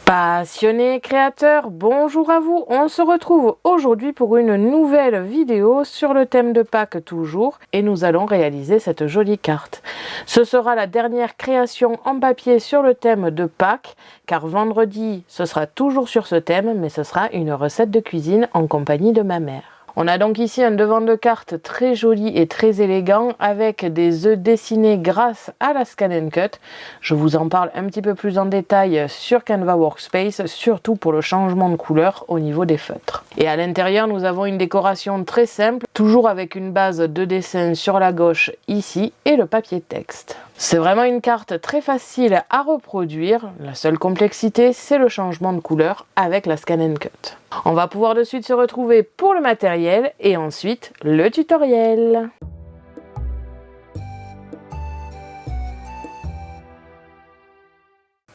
Passionnés créateurs, bonjour à vous. On se retrouve aujourd'hui pour une nouvelle vidéo sur le thème de Pâques toujours et nous allons réaliser cette jolie carte. Ce sera la dernière création en papier sur le thème de Pâques car vendredi ce sera toujours sur ce thème mais ce sera une recette de cuisine en compagnie de ma mère. On a donc ici un devant de carte très joli et très élégant avec des œufs dessinés grâce à la Scan & Cut. Je vous en parle un petit peu plus en détail sur Canva Workspace, surtout pour le changement de couleur au niveau des feutres. Et à l'intérieur, nous avons une décoration très simple, toujours avec une base de dessin sur la gauche ici et le papier texte. C'est vraiment une carte très facile à reproduire. La seule complexité, c'est le changement de couleur avec la Scan & Cut. On va pouvoir de suite se retrouver pour le matériel et ensuite le tutoriel.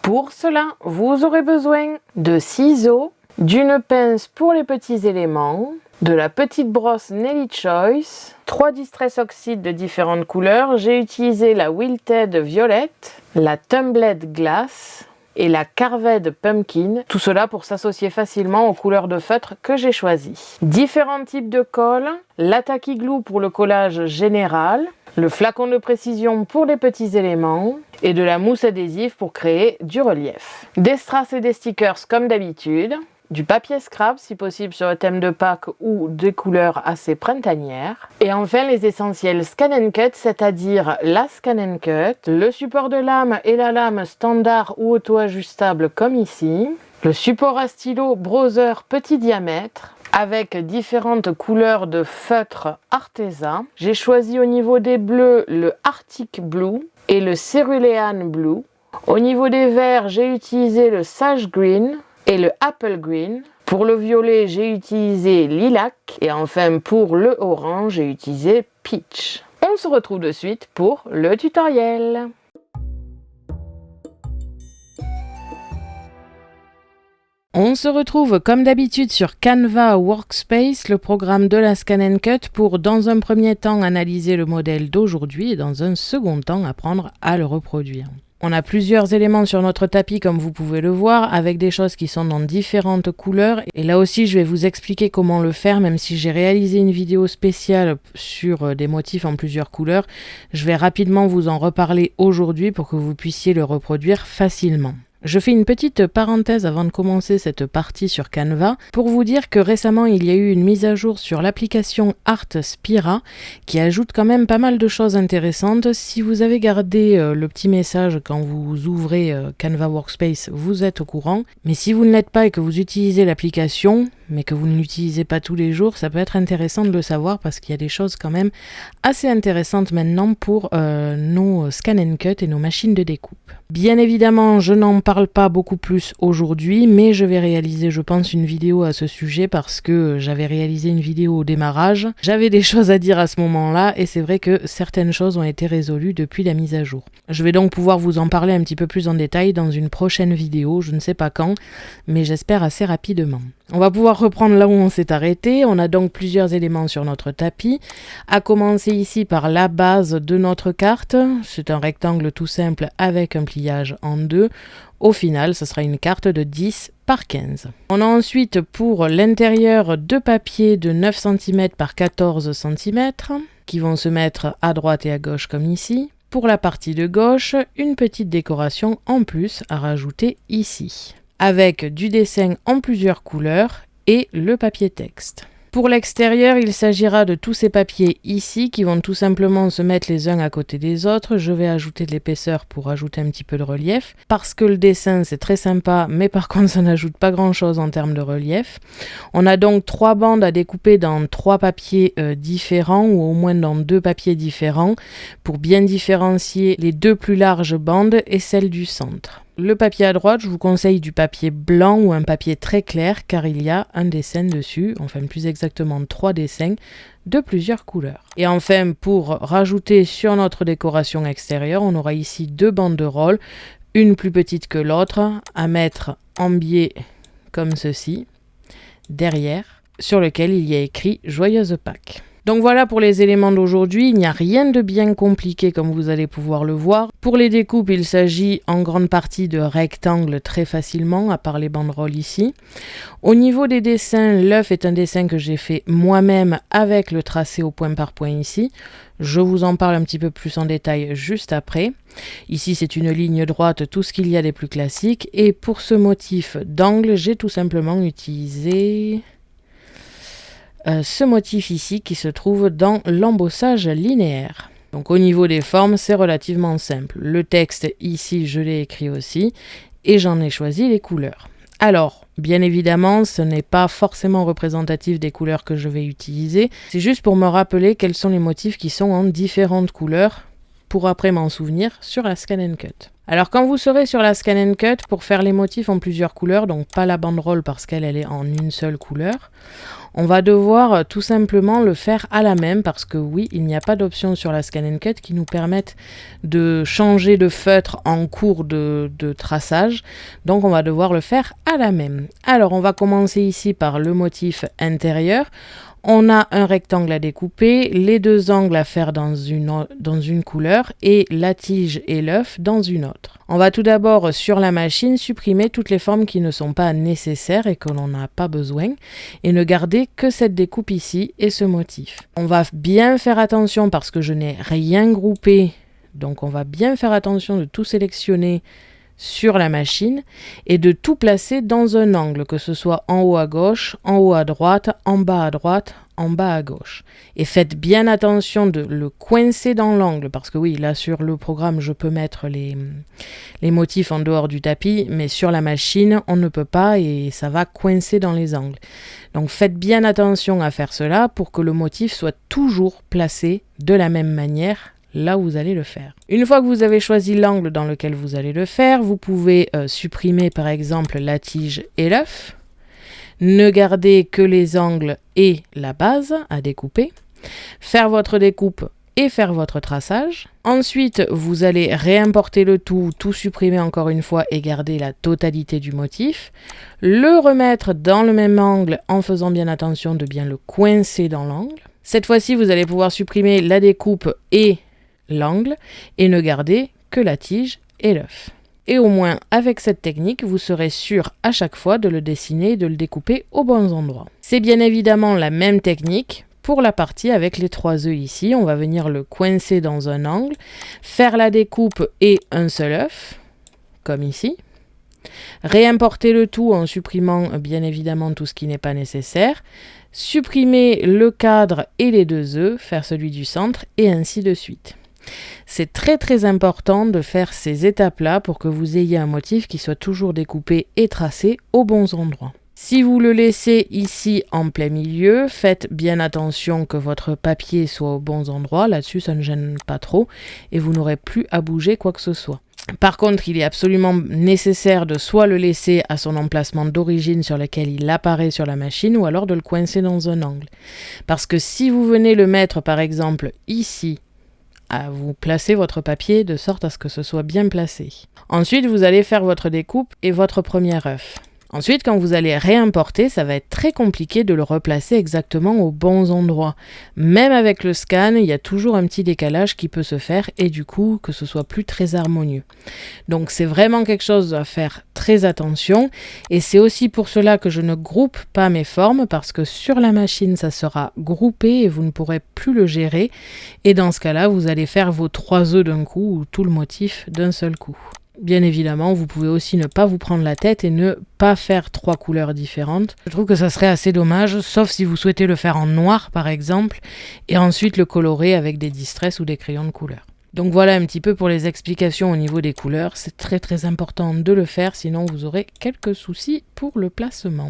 Pour cela, vous aurez besoin de ciseaux, d'une pince pour les petits éléments, de la petite brosse Nelly Choice, 3 Distress Oxide de différentes couleurs. J'ai utilisé la Wilted Violette, la Tumbled Glass et la Carved Pumpkin, tout cela pour s'associer facilement aux couleurs de feutre que j'ai choisies. Différents types de colle, la Tacky Glue pour le collage général, le flacon de précision pour les petits éléments et de la mousse adhésive pour créer du relief. Des strass et des stickers comme d'habitude, du papier scrap si possible sur le thème de Pâques ou des couleurs assez printanières. Et enfin les essentiels Scan & Cut, c'est-à-dire la Scan & Cut, le support de lame et la lame standard ou auto-ajustable comme ici, le support à stylo Brother petit diamètre, avec différentes couleurs de feutre artisan. J'ai choisi au niveau des bleus le Arctic Blue et le Cerulean Blue. Au niveau des verts, j'ai utilisé le Sage Green et le Apple Green. Pour le violet, j'ai utilisé Lilac. Et enfin, pour le orange, j'ai utilisé Peach. On se retrouve de suite pour le tutoriel. On se retrouve comme d'habitude sur Canva Workspace, le programme de la Scan & Cut, pour dans un premier temps analyser le modèle d'aujourd'hui et dans un second temps apprendre à le reproduire. On a plusieurs éléments sur notre tapis comme vous pouvez le voir, avec des choses qui sont dans différentes couleurs. Et là aussi je vais vous expliquer comment le faire, même si j'ai réalisé une vidéo spéciale sur des motifs en plusieurs couleurs. Je vais rapidement vous en reparler aujourd'hui pour que vous puissiez le reproduire facilement. Je fais une petite parenthèse avant de commencer cette partie sur Canva pour vous dire que récemment il y a eu une mise à jour sur l'application Artspira qui ajoute quand même pas mal de choses intéressantes. Si vous avez gardé le petit message quand vous ouvrez Canva Workspace, vous êtes au courant. Mais si vous ne l'êtes pas et que vous utilisez l'application, mais que vous ne l'utilisez pas tous les jours, ça peut être intéressant de le savoir parce qu'il y a des choses quand même assez intéressantes maintenant pour nos Scan & Cut et nos machines de découpe. Bien évidemment, je n'en parle pas beaucoup plus aujourd'hui, mais je vais réaliser, je pense, une vidéo à ce sujet parce que j'avais réalisé une vidéo au démarrage. J'avais des choses à dire à ce moment-là et c'est vrai que certaines choses ont été résolues depuis la mise à jour. Je vais donc pouvoir vous en parler un petit peu plus en détail dans une prochaine vidéo, je ne sais pas quand, mais j'espère assez rapidement. On va pouvoir reprendre là où on s'est arrêté. On a donc plusieurs éléments sur notre tapis. À commencer ici par la base de notre carte. C'est un rectangle tout simple avec un pliage en deux. Au final, ce sera une carte de 10 par 15. On a ensuite pour l'intérieur deux papiers de 9 cm par 14 cm qui vont se mettre à droite et à gauche comme ici. Pour la partie de gauche, une petite décoration en plus à rajouter ici, avec du dessin en plusieurs couleurs et le papier texte. Pour l'extérieur, il s'agira de tous ces papiers ici qui vont tout simplement se mettre les uns à côté des autres. Je vais ajouter de l'épaisseur pour ajouter un petit peu de relief parce que le dessin c'est très sympa, mais par contre ça n'ajoute pas grand chose en termes de relief. On a donc 3 bandes à découper dans 3 papiers différents ou au moins dans 2 papiers différents pour bien différencier les 2 plus larges bandes et celle du centre. Le papier à droite, je vous conseille du papier blanc ou un papier très clair car il y a un dessin dessus, enfin plus exactement 3 dessins de plusieurs couleurs. Et enfin, pour rajouter sur notre décoration extérieure, on aura ici 2 banderoles, une plus petite que l'autre, à mettre en biais comme ceci, derrière, sur lequel il y a écrit « Joyeuse Pâques ». Donc voilà pour les éléments d'aujourd'hui, il n'y a rien de bien compliqué comme vous allez pouvoir le voir. Pour les découpes, il s'agit en grande partie de rectangles très facilement, à part les banderoles ici. Au niveau des dessins, l'œuf est un dessin que j'ai fait moi-même avec le tracé au point par point ici. Je vous en parle un petit peu plus en détail juste après. Ici, c'est une ligne droite, tout ce qu'il y a des plus classiques. Et pour ce motif d'angle, j'ai tout simplement utilisé ce motif ici qui se trouve dans l'embossage linéaire. Donc au niveau des formes, c'est relativement simple. Le texte ici, je l'ai écrit aussi et j'en ai choisi les couleurs. Alors, bien évidemment, ce n'est pas forcément représentatif des couleurs que je vais utiliser. C'est juste pour me rappeler quels sont les motifs qui sont en différentes couleurs pour après m'en souvenir sur la Scan & Cut. Alors quand vous serez sur la Scan & Cut, pour faire les motifs en plusieurs couleurs, donc pas la banderole parce qu'elle est en une seule couleur, on va devoir tout simplement le faire à la main parce que oui, il n'y a pas d'option sur la Scan & Cut qui nous permette de changer de feutre en cours de traçage. Donc on va devoir le faire à la main. Alors on va commencer ici par le motif intérieur. On a un rectangle à découper, les deux angles à faire dans une couleur et la tige et l'œuf dans une autre. On va tout d'abord sur la machine supprimer toutes les formes qui ne sont pas nécessaires et que l'on n'a pas besoin et ne garder que cette découpe ici et ce motif. On va bien faire attention parce que je n'ai rien groupé, donc on va bien faire attention de tout sélectionner sur la machine et de tout placer dans un angle, que ce soit en haut à gauche, en haut à droite, en bas à droite, en bas à gauche. Et faites bien attention de le coincer dans l'angle, parce que oui, là sur le programme, je peux mettre les motifs en dehors du tapis, mais sur la machine, on ne peut pas et ça va coincer dans les angles. Donc faites bien attention à faire cela pour que le motif soit toujours placé de la même manière là où vous allez le faire. Une fois que vous avez choisi l'angle dans lequel vous allez le faire, vous pouvez supprimer par exemple la tige et l'œuf, ne garder que les angles et la base à découper, faire votre découpe et faire votre traçage. Ensuite, vous allez réimporter le tout supprimer encore une fois et garder la totalité du motif, le remettre dans le même angle en faisant bien attention de bien le coincer dans l'angle. Cette fois-ci, vous allez pouvoir supprimer la découpe et l'angle et ne garder que la tige et l'œuf. Et au moins avec cette technique, vous serez sûr à chaque fois de le dessiner et de le découper aux bons endroits. C'est bien évidemment la même technique pour la partie avec les 3 œufs ici. On va venir le coincer dans un angle, faire la découpe et un seul œuf, comme ici. Réimporter le tout en supprimant bien évidemment tout ce qui n'est pas nécessaire. Supprimer le cadre et les 2 œufs, faire celui du centre et ainsi de suite. C'est très important de faire ces étapes-là pour que vous ayez un motif qui soit toujours découpé et tracé aux bons endroits. Si vous le laissez ici en plein milieu, faites bien attention que votre papier soit aux bons endroits. Là-dessus, ça ne gêne pas trop et vous n'aurez plus à bouger quoi que ce soit. Par contre, il est absolument nécessaire de soit le laisser à son emplacement d'origine sur lequel il apparaît sur la machine ou alors de le coincer dans un angle. Parce que si vous venez le mettre par exemple ici, vous placez votre papier de sorte à ce que ce soit bien placé. Ensuite, vous allez faire votre découpe et votre premier œuf. Ensuite, quand vous allez réimporter, ça va être très compliqué de le replacer exactement aux bons endroits. Même avec le scan, il y a toujours un petit décalage qui peut se faire et du coup, que ce soit plus très harmonieux. Donc, c'est vraiment quelque chose à faire très attention et c'est aussi pour cela que je ne groupe pas mes formes parce que sur la machine, ça sera groupé et vous ne pourrez plus le gérer. Et dans ce cas-là, vous allez faire vos 3 œufs d'un coup ou tout le motif d'un seul coup. Bien évidemment, vous pouvez aussi ne pas vous prendre la tête et ne pas faire 3 couleurs différentes. Je trouve que ça serait assez dommage, sauf si vous souhaitez le faire en noir par exemple, et ensuite le colorer avec des distress ou des crayons de couleur. Donc voilà un petit peu pour les explications au niveau des couleurs. C'est très important de le faire, sinon vous aurez quelques soucis pour le placement.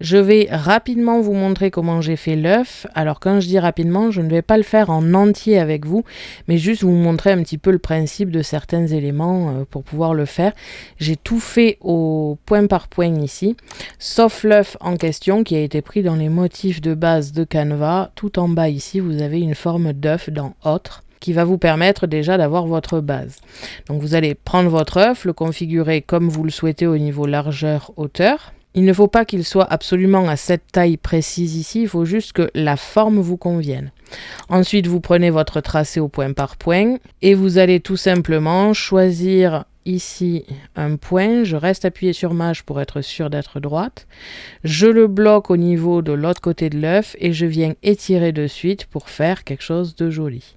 Je vais rapidement vous montrer comment j'ai fait l'œuf. Alors quand je dis rapidement, je ne vais pas le faire en entier avec vous, mais juste vous montrer un petit peu le principe de certains éléments pour pouvoir le faire. J'ai tout fait au point par point ici, sauf l'œuf en question qui a été pris dans les motifs de base de Canva. Tout en bas ici, vous avez une forme d'œuf dans Autre, qui va vous permettre déjà d'avoir votre base. Donc vous allez prendre votre œuf, le configurer comme vous le souhaitez au niveau largeur-hauteur. Il ne faut pas qu'il soit absolument à cette taille précise ici, il faut juste que la forme vous convienne. Ensuite, vous prenez votre tracé au point par point et vous allez tout simplement choisir ici un point. Je reste appuyé sur Maj pour être sûr d'être droite. Je le bloque au niveau de l'autre côté de l'œuf et je viens étirer de suite pour faire quelque chose de joli.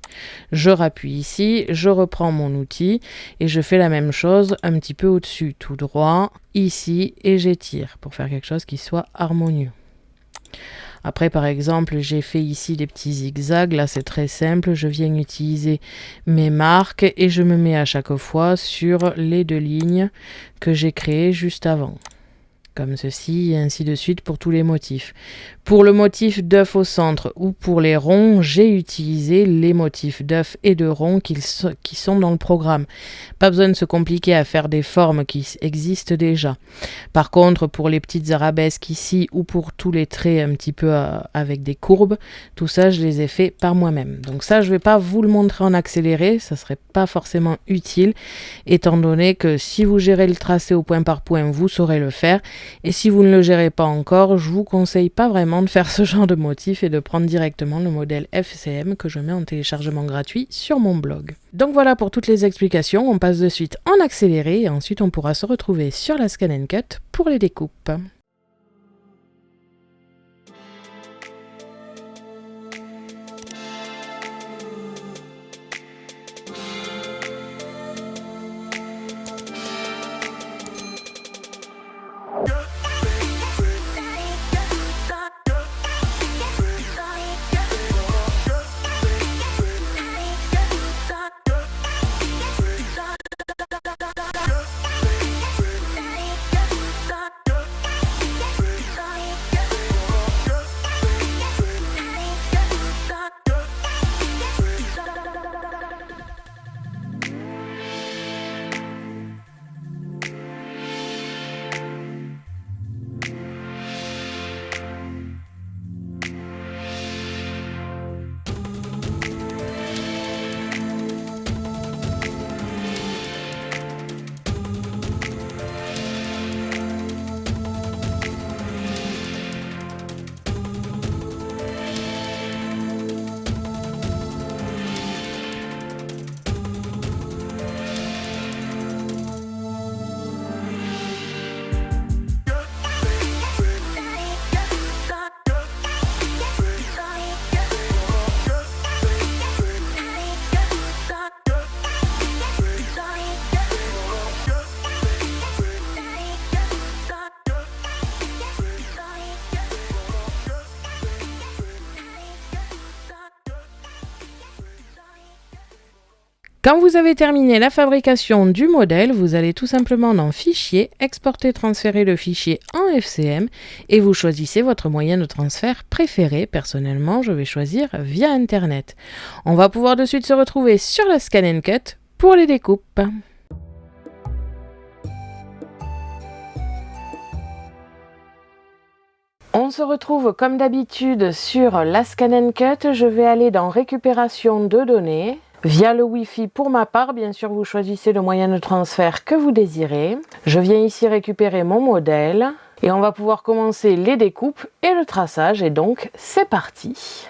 Je rappuie ici, je reprends mon outil et je fais la même chose un petit peu au-dessus, tout droit, ici, et j'étire pour faire quelque chose qui soit harmonieux. Après, par exemple, j'ai fait ici des petits zigzags. Là, c'est très simple. Je viens utiliser mes marques et je me mets à chaque fois sur les deux lignes que j'ai créées juste avant. Comme ceci, et ainsi de suite pour tous les motifs. Pour le motif d'œuf au centre ou pour les ronds, j'ai utilisé les motifs d'œuf et de ronds qui sont dans le programme. Pas besoin de se compliquer à faire des formes qui existent déjà. Par contre, pour les petites arabesques ici ou pour tous les traits un petit peu avec des courbes, tout ça, je les ai fait par moi-même. Donc ça, je ne vais pas vous le montrer en accéléré, ça ne serait pas forcément utile, étant donné que si vous gérez le tracé au point par point, vous saurez le faire. Et si vous ne le gérez pas encore, je vous conseille pas vraiment de faire ce genre de motif et de prendre directement le modèle FCM que je mets en téléchargement gratuit sur mon blog. Donc voilà pour toutes les explications, on passe de suite en accéléré et ensuite on pourra se retrouver sur la Scan & Cut pour les découpes. Quand vous avez terminé la fabrication du modèle, vous allez tout simplement dans Fichier, exporter, transférer le fichier en FCM et vous choisissez votre moyen de transfert préféré. Personnellement, je vais choisir via Internet. On va pouvoir de suite se retrouver sur la Scan & Cut pour les découpes. On se retrouve comme d'habitude sur la Scan & Cut. Je vais aller dans Récupération de données. Via le Wi-Fi pour ma part, bien sûr, vous choisissez le moyen de transfert que vous désirez. Je viens ici récupérer mon modèle et on va pouvoir commencer les découpes et le traçage et donc c'est parti.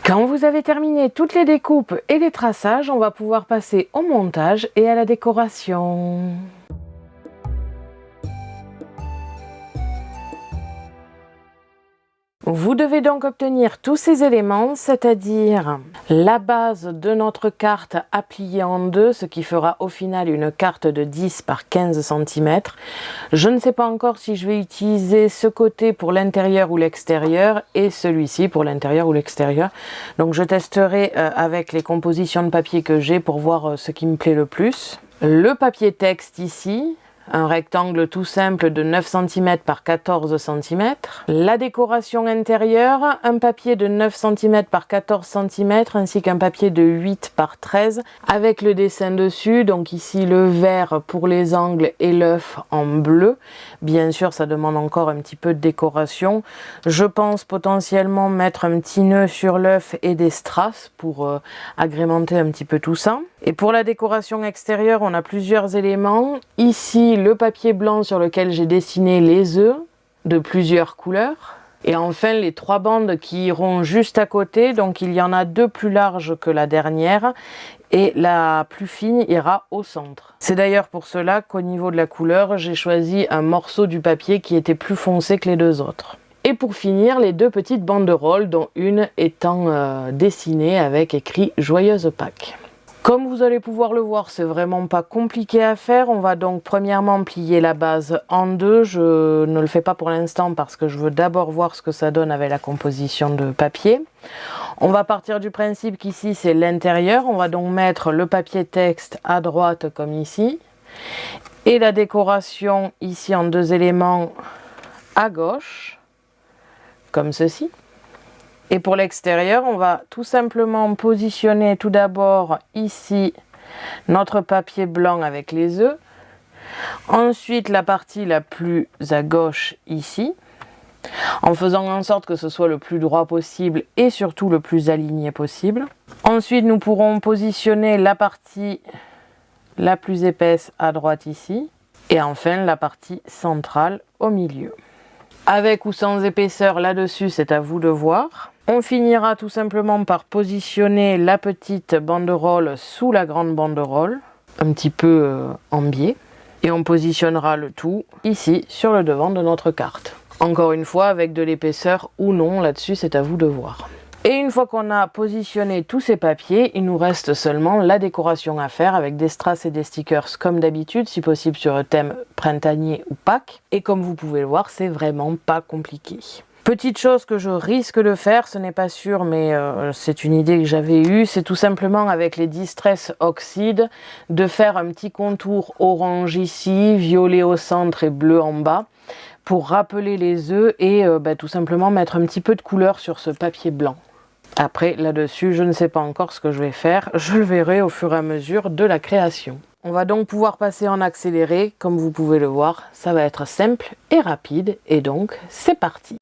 Quand vous avez terminé toutes les découpes et les traçages, on va pouvoir passer au montage et à la décoration. Vous devez donc obtenir tous ces éléments, c'est-à-dire la base de notre carte à plier en deux, ce qui fera au final une carte de 10 par 15 cm. Je ne sais pas encore si je vais utiliser ce côté pour l'intérieur ou l'extérieur et celui-ci pour l'intérieur ou l'extérieur. Donc je testerai avec les compositions de papier que j'ai pour voir ce qui me plaît le plus. Le papier texte ici. Un rectangle tout simple de 9 cm par 14 cm. La décoration intérieure, un papier de 9 cm par 14 cm ainsi qu'un papier de 8 par 13 avec le dessin dessus. Donc ici le vert pour les angles et l'œuf en bleu. Bien sûr, ça demande encore un petit peu de décoration. Je pense potentiellement mettre un petit nœud sur l'œuf et des strass pour agrémenter un petit peu tout ça. Et pour la décoration extérieure, on a plusieurs éléments. Ici, le papier blanc sur lequel j'ai dessiné les œufs de plusieurs couleurs. Et enfin, les 3 bandes qui iront juste à côté. Donc, il y en a 2 plus larges que la dernière. Et la plus fine ira au centre. C'est d'ailleurs pour cela qu'au niveau de la couleur, j'ai choisi un morceau du papier qui était plus foncé que les 2 autres. Et pour finir, les 2 petites banderoles, dont une étant dessinée avec écrit « Joyeuse Pâques ». Comme vous allez pouvoir le voir, c'est vraiment pas compliqué à faire. On va donc premièrement plier la base en 2. Je ne le fais pas pour l'instant parce que je veux d'abord voir ce que ça donne avec la composition de papier. On va partir du principe qu'ici c'est l'intérieur. On va donc mettre le papier texte à droite comme ici. Et la décoration ici en 2 éléments à gauche, comme ceci. Et pour l'extérieur, on va tout simplement positionner tout d'abord ici notre papier blanc avec les œufs. Ensuite, la partie la plus à gauche ici, en faisant en sorte que ce soit le plus droit possible et surtout le plus aligné possible. Ensuite, nous pourrons positionner la partie la plus épaisse à droite ici. Et enfin, la partie centrale au milieu. Avec ou sans épaisseur là-dessus, c'est à vous de voir. On finira tout simplement par positionner la petite banderole sous la grande banderole, un petit peu en biais. Et on positionnera le tout ici sur le devant de notre carte. Encore une fois, avec de l'épaisseur ou non, là-dessus c'est à vous de voir. Et une fois qu'on a positionné tous ces papiers, il nous reste seulement la décoration à faire avec des strass et des stickers comme d'habitude, si possible sur le thème printanier ou Pâques. Et comme vous pouvez le voir, c'est vraiment pas compliqué. Petite chose que je risque de faire, ce n'est pas sûr, mais c'est une idée que j'avais eue, c'est tout simplement avec les Distress Oxide de faire un petit contour orange ici, violet au centre et bleu en bas, pour rappeler les œufs et tout simplement mettre un petit peu de couleur sur ce papier blanc. Après, là-dessus, je ne sais pas encore ce que je vais faire, je le verrai au fur et à mesure de la création. On va donc pouvoir passer en accéléré, comme vous pouvez le voir, ça va être simple et rapide, et donc c'est parti.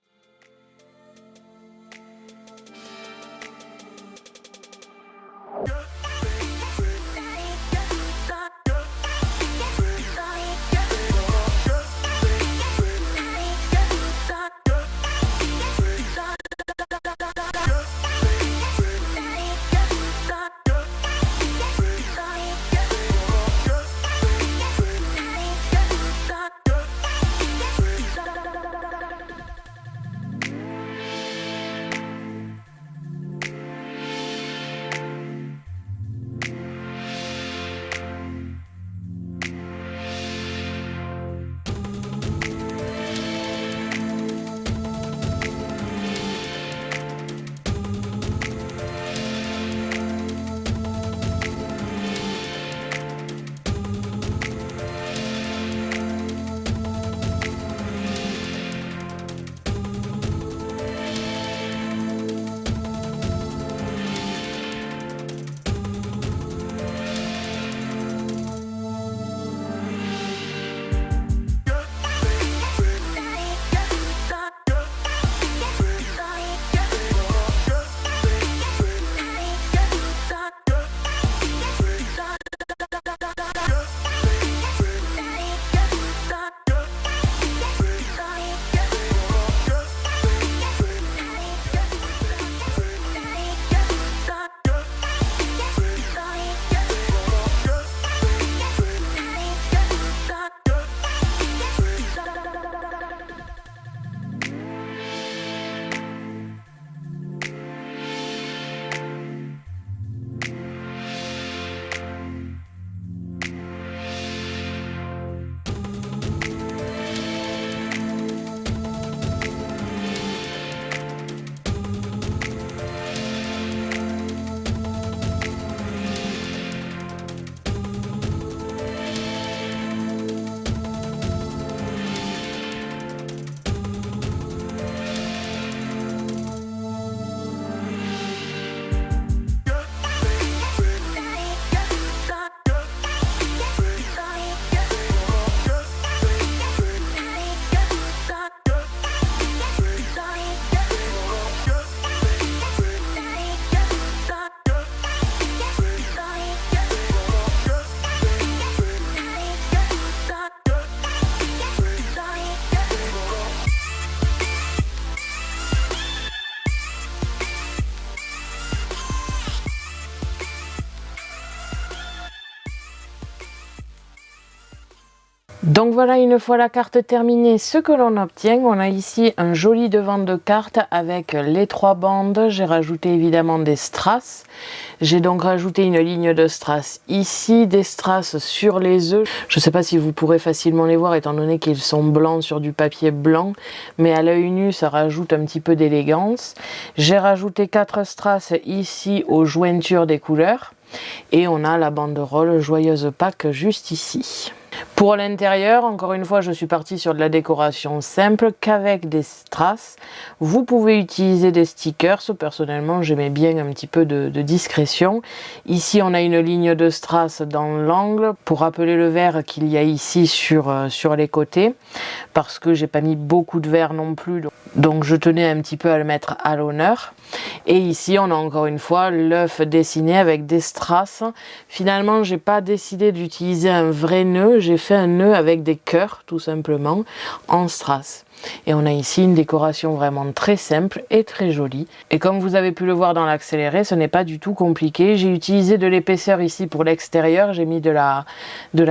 Donc voilà, une fois la carte terminée, ce que l'on obtient, on a ici un joli devant de carte avec les 3 bandes. J'ai rajouté évidemment des strass. J'ai donc rajouté une ligne de strass ici, des strass sur les œufs. Je ne sais pas si vous pourrez facilement les voir étant donné qu'ils sont blancs sur du papier blanc, mais à l'œil nu, ça rajoute un petit peu d'élégance. J'ai rajouté 4 strass ici aux jointures des couleurs. Et on a la banderole Joyeuse Pâques juste ici. Pour l'intérieur, encore une fois, je suis partie sur de la décoration simple qu'avec des strass. Vous pouvez utiliser des stickers. Personnellement, j'aimais bien un petit peu de discrétion. Ici, on a une ligne de strass dans l'angle pour rappeler le vert qu'il y a ici sur les côtés. Parce que j'ai pas mis beaucoup de vert non plus. Donc, je tenais un petit peu à le mettre à l'honneur. Et ici, on a encore une fois l'œuf dessiné avec des strass. Finalement, j'ai pas décidé d'utiliser un vrai nœud. J'ai fait un nœud avec des cœurs, tout simplement, en strass. Et on a ici une décoration vraiment très simple et très jolie. Et comme vous avez pu le voir dans l'accéléré, ce n'est pas du tout compliqué. J'ai utilisé de l'épaisseur ici pour l'extérieur. J'ai mis de la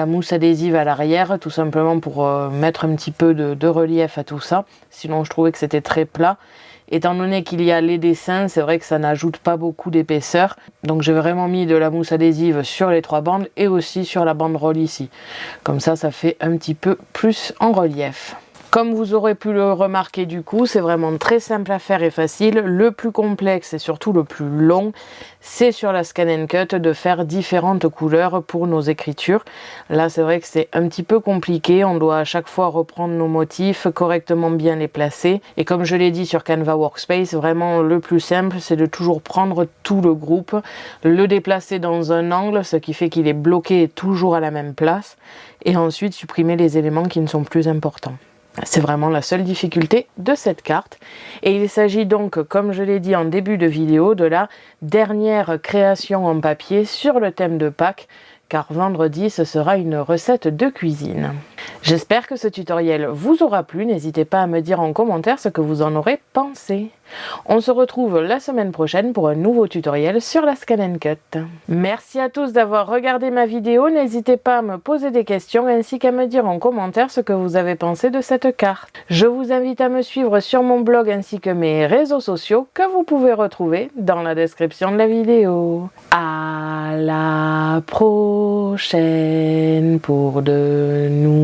mousse adhésive à l'arrière, tout simplement pour mettre un petit peu de relief à tout ça. Sinon, je trouvais que c'était très plat. Étant donné qu'il y a les dessins, c'est vrai que ça n'ajoute pas beaucoup d'épaisseur. Donc j'ai vraiment mis de la mousse adhésive sur les 3 bandes et aussi sur la banderole ici. Comme ça, ça fait un petit peu plus en relief. Comme vous aurez pu le remarquer du coup, c'est vraiment très simple à faire et facile. Le plus complexe et surtout le plus long, c'est sur la Scan & Cut de faire différentes couleurs pour nos écritures. Là, c'est vrai que c'est un petit peu compliqué. On doit à chaque fois reprendre nos motifs, correctement bien les placer. Et comme je l'ai dit sur Canva Workspace, vraiment le plus simple, c'est de toujours prendre tout le groupe, le déplacer dans un angle, ce qui fait qu'il est bloqué toujours à la même place, et ensuite supprimer les éléments qui ne sont plus importants. C'est vraiment la seule difficulté de cette carte. Et il s'agit donc, comme je l'ai dit en début de vidéo, de la dernière création en papier sur le thème de Pâques, car vendredi, ce sera une recette de cuisine. J'espère que ce tutoriel vous aura plu. N'hésitez pas à me dire en commentaire ce que vous en aurez pensé. On se retrouve la semaine prochaine pour un nouveau tutoriel sur la Scan & Cut. Merci à tous d'avoir regardé ma vidéo. N'hésitez pas à me poser des questions ainsi qu'à me dire en commentaire ce que vous avez pensé de cette carte. Je vous invite à me suivre sur mon blog ainsi que mes réseaux sociaux que vous pouvez retrouver dans la description de la vidéo. À la prochaine pour de nouvelles